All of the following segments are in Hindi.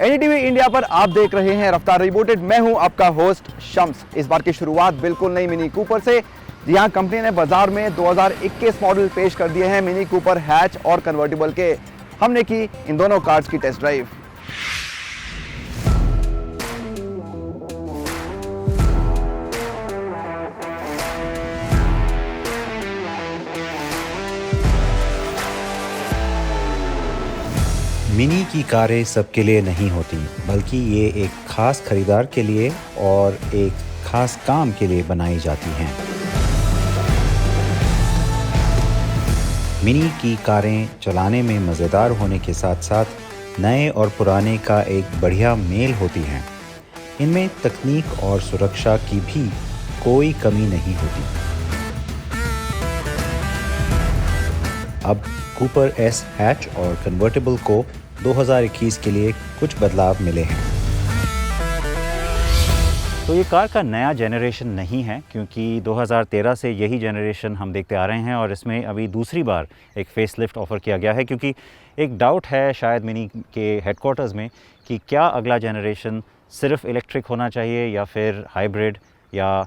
एनडीटीवी इंडिया पर आप देख रहे हैं रफ्तार रिपोर्टेड। मैं हूं आपका होस्ट शम्स। इस बार की शुरुआत बिल्कुल नई मिनी कूपर से। जी हां, कंपनी ने बाजार में 2021 मॉडल पेश कर दिए हैं मिनी कूपर हैच और कन्वर्टिबल के। हमने की इन दोनों कार्स की टेस्ट ड्राइव। मिनी की कारें सबके लिए नहीं होती, बल्कि ये एक खास खरीदार के लिए और एक खास काम के लिए बनाई जाती हैं। मिनी की कारें चलाने में मज़ेदार होने के साथ साथ नए और पुराने का एक बढ़िया मेल होती हैं। इनमें तकनीक और सुरक्षा की भी कोई कमी नहीं होती। अब कूपर एस हैच और कन्वर्टिबल को 2021 के लिए कुछ बदलाव मिले हैं। तो ये कार का नया जनरेशन नहीं है, क्योंकि 2013 से यही जनरेशन हम देखते आ रहे हैं और इसमें अभी दूसरी बार एक फेसलिफ्ट ऑफ़र किया गया है, क्योंकि एक डाउट है शायद मिनी के हेडक्वार्टर्स में कि क्या अगला जनरेशन सिर्फ इलेक्ट्रिक होना चाहिए या फिर हाइब्रिड या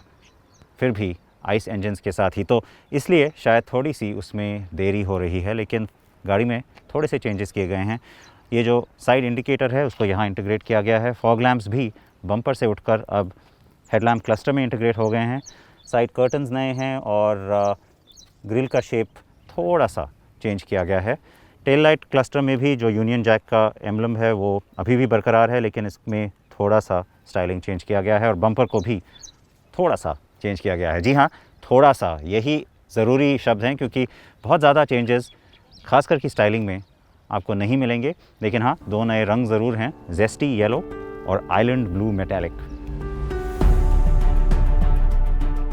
फिर भी आइस इंजन्स के साथ ही। तो इसलिए शायद थोड़ी सी उसमें देरी हो रही है, लेकिन गाड़ी में थोड़े से चेंजेस किए गए हैं। ये जो साइड इंडिकेटर है उसको यहाँ इंटीग्रेट किया गया है। फॉग लैम्प्स भी बम्पर से उठकर अब हेडलैम्प क्लस्टर में इंटीग्रेट हो गए हैं। साइड कर्टन्स नए हैं और ग्रिल का शेप थोड़ा सा चेंज किया गया है। टेल लाइट क्लस्टर में भी जो यूनियन जैक का एम्बलम है वो अभी भी बरकरार है, लेकिन इसमें थोड़ा सा स्टाइलिंग चेंज किया गया है और बम्पर को भी थोड़ा सा चेंज किया गया है। जी हाँ, थोड़ा सा, यही ज़रूरी शब्द हैं, क्योंकि बहुत ज़्यादा चेंजेस खासकर की स्टाइलिंग में आपको नहीं मिलेंगे। लेकिन हाँ, दो नए रंग ज़रूर हैं, जेस्टी येलो और आइलैंड ब्लू मेटालिक।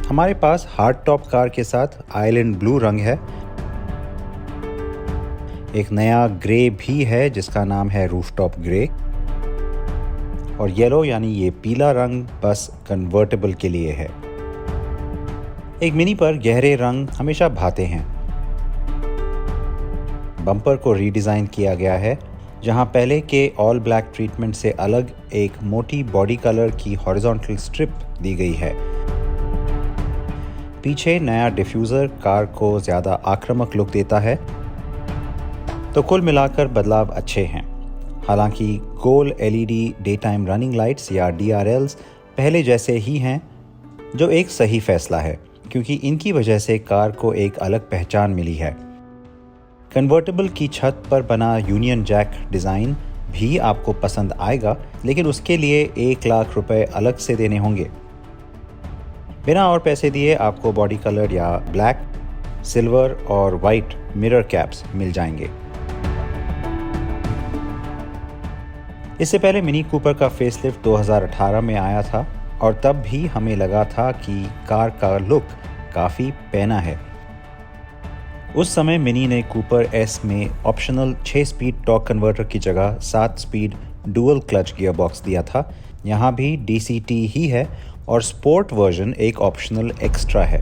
हमारे पास हार्ड टॉप कार के साथ आइलैंड ब्लू रंग है। एक नया ग्रे भी है जिसका नाम है रूफटॉप ग्रे, और येलो यानी ये पीला रंग बस कन्वर्टिबल के लिए है। एक मिनी पर गहरे रंग हमेशा भाते हैं। बम्पर को रीडिज़ाइन किया गया है, जहां पहले के ऑल ब्लैक ट्रीटमेंट से अलग एक मोटी बॉडी कलर की हॉरिजॉन्टल स्ट्रिप दी गई है। पीछे नया डिफ्यूज़र कार को ज़्यादा आक्रामक लुक देता है। तो कुल मिलाकर बदलाव अच्छे हैं। हालांकि गोल LED daytime running lights या DRLs पहले जैसे ही हैं, जो एक सही फैसला है, क्योंकि इनकी वजह से कार को एक अलग पहचान मिली है। कन्वर्टिबल की छत पर बना यूनियन जैक डिज़ाइन भी आपको पसंद आएगा, लेकिन उसके लिए 1 लाख रुपए अलग से देने होंगे। बिना और पैसे दिए आपको बॉडी कलर या ब्लैक, सिल्वर और वाइट मिरर कैप्स मिल जाएंगे। इससे पहले मिनी कूपर का फेसलिफ्ट 2018 में आया था और तब भी हमें लगा था कि कार का लुक काफ़ी पैना है। उस समय मिनी ने कूपर एस में ऑप्शनल 6 स्पीड टॉर्क कन्वर्टर की जगह 7 स्पीड डुअल क्लच गियरबॉक्स दिया था। यहाँ भी DCT ही है और स्पोर्ट वर्जन एक ऑप्शनल एक्स्ट्रा है।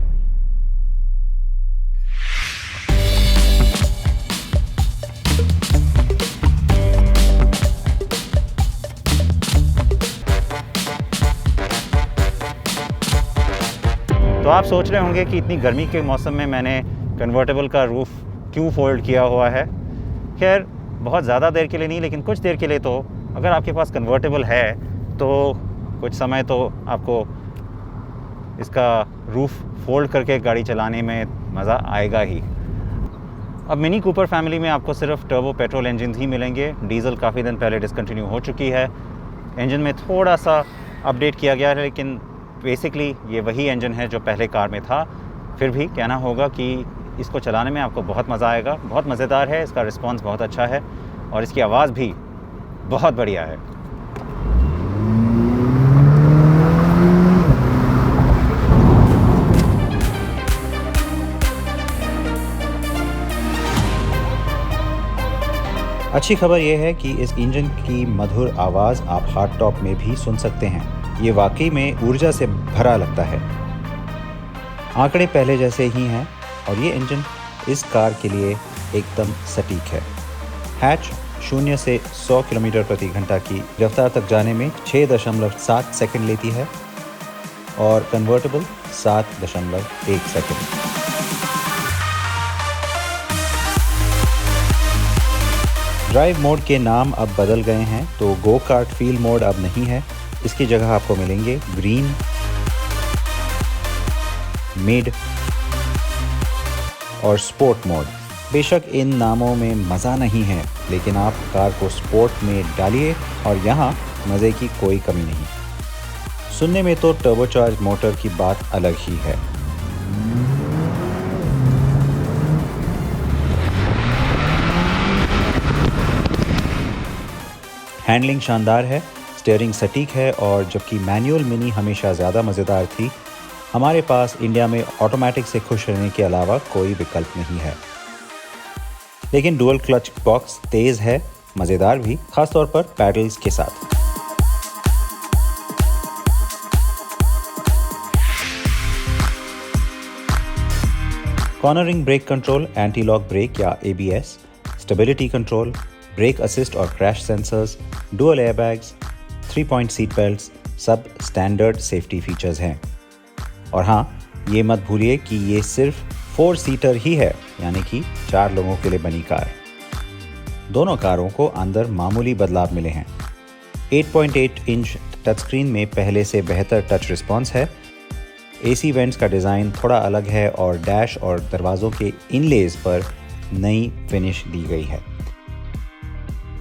तो आप सोच रहे होंगे कि इतनी गर्मी के मौसम में मैंने कन्वर्टेबल का रूफ़ क्यों फोल्ड किया हुआ है। खैर, बहुत ज़्यादा देर के लिए नहीं, लेकिन कुछ देर के लिए तो अगर आपके पास कन्वर्टेबल है तो कुछ समय तो आपको इसका रूफ़ फोल्ड करके गाड़ी चलाने में मज़ा आएगा ही। अब मिनी कूपर फैमिली में आपको सिर्फ टर्बो पेट्रोल इंजन ही मिलेंगे। डीजल काफ़ी दिन पहले डिसकंटिन्यू हो चुकी है। इंजन में थोड़ा सा अपडेट किया गया है, लेकिन बेसिकली ये वही इंजन है जो पहले कार में था। फिर भी कहना होगा कि इसको चलाने में आपको बहुत मज़ा आएगा। बहुत मज़ेदार है, इसका रिस्पांस बहुत अच्छा है और इसकी आवाज़ भी बहुत बढ़िया है। अच्छी खबर यह है कि इस इंजन की मधुर आवाज़ आप हार्ड टॉप में भी सुन सकते हैं। ये वाकई में ऊर्जा से भरा लगता है। आंकड़े पहले जैसे ही हैं और ये इंजन इस कार के लिए एकदम सटीक है। हैच 0 से 100 किलोमीटर प्रति घंटा की रफ्तार तक जाने में 6.7 सेकंड लेती है और कन्वर्टेबल 7.1 सेकंड। ड्राइव मोड के नाम अब बदल गए हैं, तो गो कार्ट फील मोड अब नहीं है। इसकी जगह आपको मिलेंगे ग्रीन, मिड और स्पोर्ट मोड। बेशक इन नामों में मज़ा नहीं है, लेकिन आप कार को स्पोर्ट में डालिए और यहाँ मज़े की कोई कमी नहीं। सुनने में तो टर्बोचार्ज मोटर की बात अलग ही है। हैंडलिंग शानदार है, स्टीयरिंग सटीक है और जबकि मैनुअल मिनी हमेशा ज़्यादा मज़ेदार थी, हमारे पास इंडिया में ऑटोमेटिक से खुश रहने के अलावा कोई विकल्प नहीं है। लेकिन डुअल क्लच बॉक्स तेज़ है, मज़ेदार भी, खासतौर पर पैडल्स के साथ। Cornering brake control, anti lock brake या ABS, stability control, brake assist और crash sensors, dual airbags, 3-point seat belts, सब स्टैंडर्ड सेफ्टी फीचर्स हैं। और हाँ, ये मत भूलिए कि ये सिर्फ 4 सीटर ही है, यानी कि 4 लोगों के लिए बनी कार। दोनों कारों को अंदर मामूली बदलाव मिले हैं। 8.8 इंच टच स्क्रीन में पहले से बेहतर टच रिस्पॉन्स है। AC वेंट्स का डिज़ाइन थोड़ा अलग है और डैश और दरवाज़ों के इनलेज पर नई फिनिश दी गई है।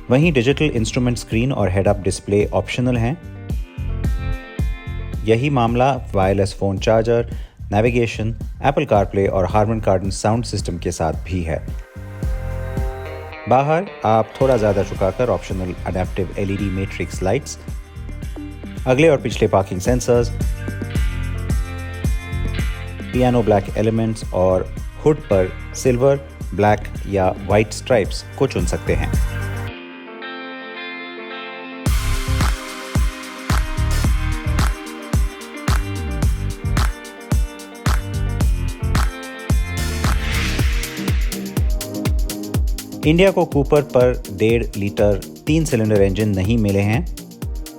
वहीं डिजिटल इंस्ट्रूमेंट स्क्रीन और हेड अप डिस्प्ले ऑप्शनल हैं। यही मामला wireless phone charger, navigation, Apple CarPlay और हार्मन कार्डन साउंड सिस्टम के साथ भी है। बाहर आप थोड़ा ज़्यादा झुकाकर optional adaptive LED matrix lights, अगले और पिछले parking sensors, piano black elements और हुड पर सिल्वर, ब्लैक या वाइट स्ट्राइप्स को चुन सकते हैं। इंडिया को कूपर पर 1.5 लीटर 3 सिलेंडर इंजन नहीं मिले हैं,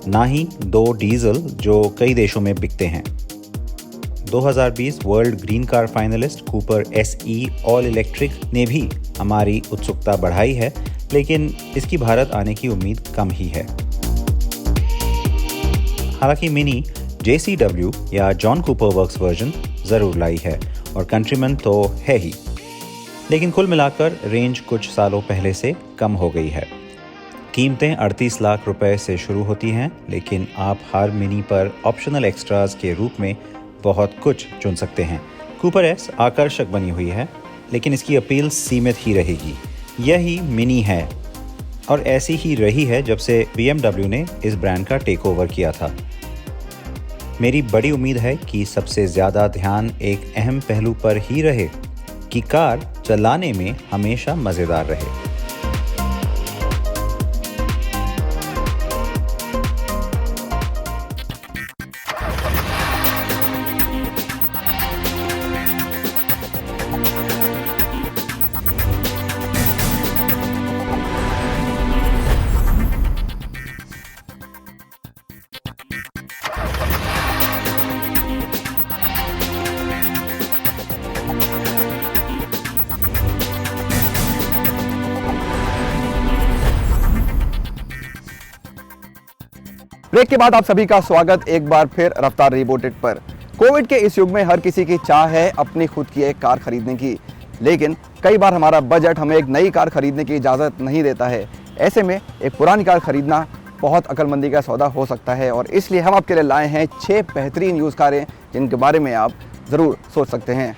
ना ही 2 डीजल जो कई देशों में बिकते हैं। 2020 world green car finalist Cooper SE all electric ने भी हमारी उत्सुकता बढ़ाई है, लेकिन इसकी भारत आने की उम्मीद कम ही है। हालांकि मिनी JCW या जॉन कूपर वर्क्स वर्जन ज़रूर लाई है और कंट्रीमैन तो है ही, लेकिन कुल मिलाकर रेंज कुछ सालों पहले से कम हो गई है। कीमतें 38 लाख रुपए से शुरू होती हैं, लेकिन आप हर मिनी पर ऑप्शनल एक्स्ट्राज के रूप में बहुत कुछ चुन सकते हैं। कूपर S आकर्षक बनी हुई है, लेकिन इसकी अपील सीमित ही रहेगी। यही मिनी है और ऐसी ही रही है जब से BMW ने इस ब्रांड का टेक ओवर किया था। मेरी बड़ी उम्मीद है कि सबसे ज़्यादा ध्यान एक अहम पहलू पर ही रहे कि कार चलाने में हमेशा मज़ेदार रहे। ब्रेक के बाद आप सभी का स्वागत एक बार फिर रफ्तार रिबूटेड पर। कोविड के इस युग में हर किसी की चाह है अपनी खुद की एक कार खरीदने की, लेकिन कई बार हमारा बजट हमें एक नई कार खरीदने की इजाज़त नहीं देता है। ऐसे में एक पुरानी कार खरीदना बहुत अक्लमंदी का सौदा हो सकता है और इसलिए हम आपके लिए लाए हैं 6 बेहतरीन यूज़ कारें जिनके बारे में आप ज़रूर सोच सकते हैं।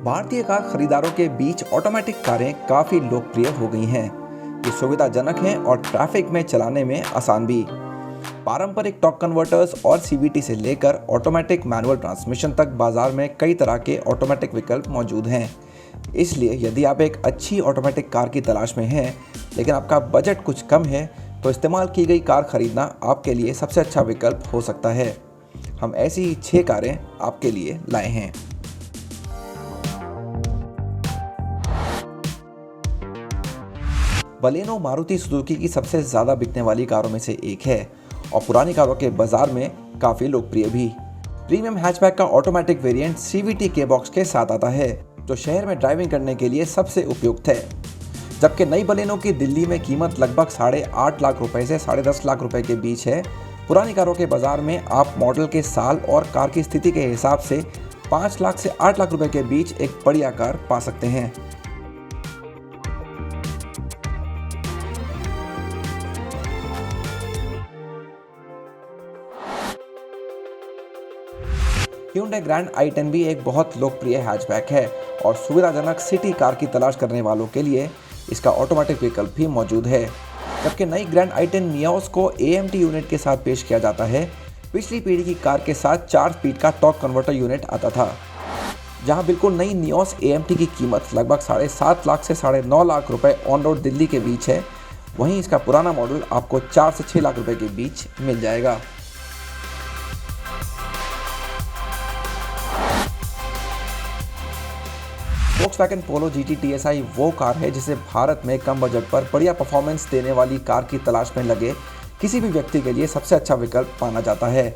भारतीय कार खरीदारों के बीच ऑटोमेटिक कारें काफ़ी लोकप्रिय हो गई हैं। ये सुविधाजनक हैं और ट्रैफिक में चलाने में आसान भी। पारंपरिक टॉर्क कन्वर्टर्स और CVT से लेकर ऑटोमेटिक मैनुअल ट्रांसमिशन तक बाजार में कई तरह के ऑटोमेटिक विकल्प मौजूद हैं। इसलिए यदि आप एक अच्छी ऑटोमेटिक कार की तलाश में हैं, लेकिन आपका बजट कुछ कम है, तो इस्तेमाल की गई कार खरीदना आपके लिए सबसे अच्छा विकल्प हो सकता है। हम ऐसी ही 6 कारें आपके लिए लाए हैं। बलेनो मारुति सुजुकी की सबसे ज़्यादा बिकने वाली कारों में से एक है और पुरानी कारों के बाजार में काफ़ी लोकप्रिय भी। प्रीमियम हैचबैक का ऑटोमेटिक वेरिएंट CVT के बॉक्स के साथ आता है, जो शहर में ड्राइविंग करने के लिए सबसे उपयुक्त है। जबकि नई बलेनो की दिल्ली में कीमत लगभग 8.5 लाख रुपए से 10.5 लाख रुपए के बीच है, पुरानी कारों के बाजार में आप मॉडल के साल और कार की स्थिति के हिसाब से 5 लाख से 8 लाख रुपए के बीच एक बढ़िया कार पा सकते हैं। Hyundai ग्रैंड i10 भी एक बहुत लोकप्रिय हैचबैक है और सुविधाजनक सिटी कार की तलाश करने वालों के लिए इसका ऑटोमेटिक विकल्प भी मौजूद है। जबकि नई ग्रैंड i10 नियोस को AMT यूनिट के साथ पेश किया जाता है। पिछली पीढ़ी की कार के साथ 4 स्पीड का टॉर्क कन्वर्टर यूनिट आता था। जहां बिल्कुल नई नियोस AMT की कीमत लगभग 7.5 लाख से 9.5 लाख रुपए ऑन रोड दिल्ली के बीच है, वहीं इसका पुराना मॉडल आपको 4 से 6 लाख रुपए के बीच मिल जाएगा। Volkswagen Polo GT TSI वो कार है जिसे भारत में कम बजट पर बढ़िया परफॉर्मेंस देने वाली कार की तलाश में लगे किसी भी व्यक्ति के लिए सबसे अच्छा विकल्प माना जाता है।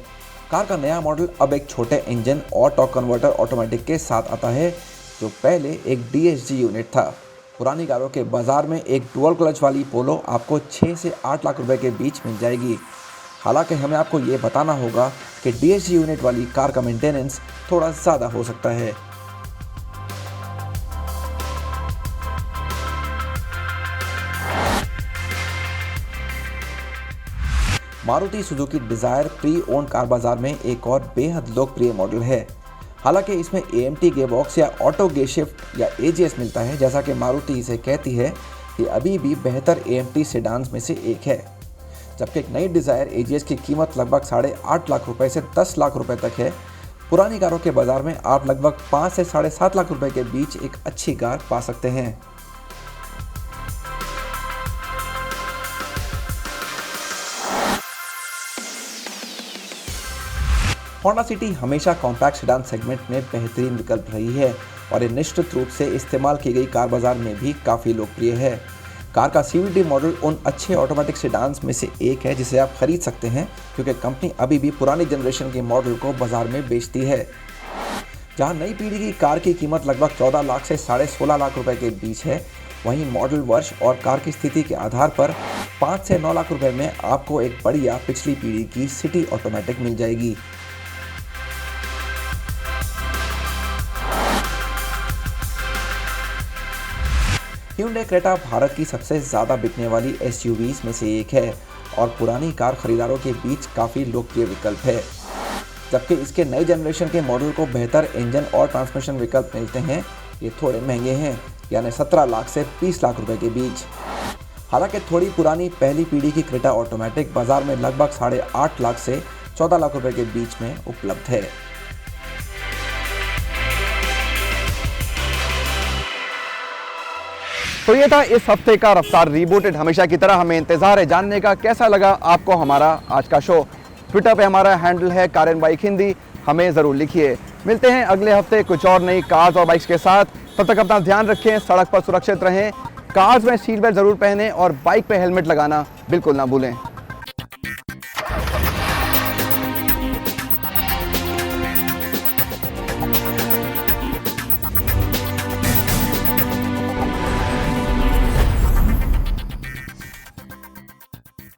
कार का नया मॉडल अब एक छोटे इंजन और टॉर्क कन्वर्टर ऑटोमेटिक के साथ आता है, जो पहले एक DSG यूनिट था। पुरानी कारों के बाजार में एक डुअल क्लच वाली पोलो आपको 6 से 8 लाख रुपए के बीच मिल जाएगी। हालांकि हमें आपको ये बताना होगा कि DSG यूनिट वाली कार का मेंटेनेंस थोड़ा ज़्यादा हो सकता है। Maruti Suzuki desire pre owned car बाजार में एक और बेहद लोकप्रिय मॉडल है। हालांकि इसमें AMT गेयरबॉक्स या ऑटो गे शिफ्ट या AGS मिलता है, जैसा कि मारुति इसे कहती है, ये अभी भी बेहतर AMT सेडान्स में से एक है। जबकि एक नई डिज़ायर AGS की कीमत लगभग 8.5 लाख रुपए से 10 लाख रुपए तक है। पुरानी कारों के बाजार में आप लगभग 5 से 7.5 लाख रुपए के बीच एक अच्छी कार पा सकते हैं। होंडा सिटी हमेशा कॉम्पैक्ट सेडान सेगमेंट में बेहतरीन विकल्प रही है और ये निश्चित रूप से इस्तेमाल की गई कार बाजार में भी काफ़ी लोकप्रिय है। कार का CVT मॉडल उन अच्छे ऑटोमेटिक सेडान्स में से एक है जिसे आप खरीद सकते हैं, क्योंकि कंपनी अभी भी पुरानी जनरेशन के मॉडल को बाजार में बेचती है। जहां नई पीढ़ी की कार की कीमत लगभग 14 लाख से 16.5 लाख रुपए के बीच है, वहीं मॉडल वर्ष और कार की स्थिति के आधार पर 5 से 9 लाख रुपए में आपको एक बढ़िया पिछली पीढ़ी की सिटी ऑटोमेटिक मिल जाएगी। Hyundai क्रेटा भारत की सबसे ज़्यादा बिकने वाली SUVs में से एक है और पुरानी कार खरीदारों के बीच काफ़ी लोकप्रिय विकल्प है। जबकि इसके नए जनरेशन के मॉडल को बेहतर इंजन और ट्रांसमिशन विकल्प मिलते हैं, ये थोड़े महंगे हैं, यानी 17 लाख से 20 लाख रुपए के बीच। हालांकि थोड़ी पुरानी पहली पीढ़ी की क्रेटा ऑटोमेटिक बाजार में लगभग 8.5 लाख से 14 लाख रुपए के बीच में उपलब्ध है। तो ये था इस हफ्ते का रफ्तार रिबूटेड। हमेशा की तरह हमें इंतजार है जानने का कैसा लगा आपको हमारा आज का शो। ट्विटर पे हमारा हैंडल है कार एंड बाइक हिंदी, हमें ज़रूर लिखिए। मिलते हैं अगले हफ्ते कुछ और नई कार्स और बाइक्स के साथ। तब तक अपना ध्यान रखें, सड़क पर सुरक्षित रहें, कार्स में सीट बेल्ट ज़रूर पहनें और बाइक पे हेलमेट लगाना बिल्कुल ना भूलें।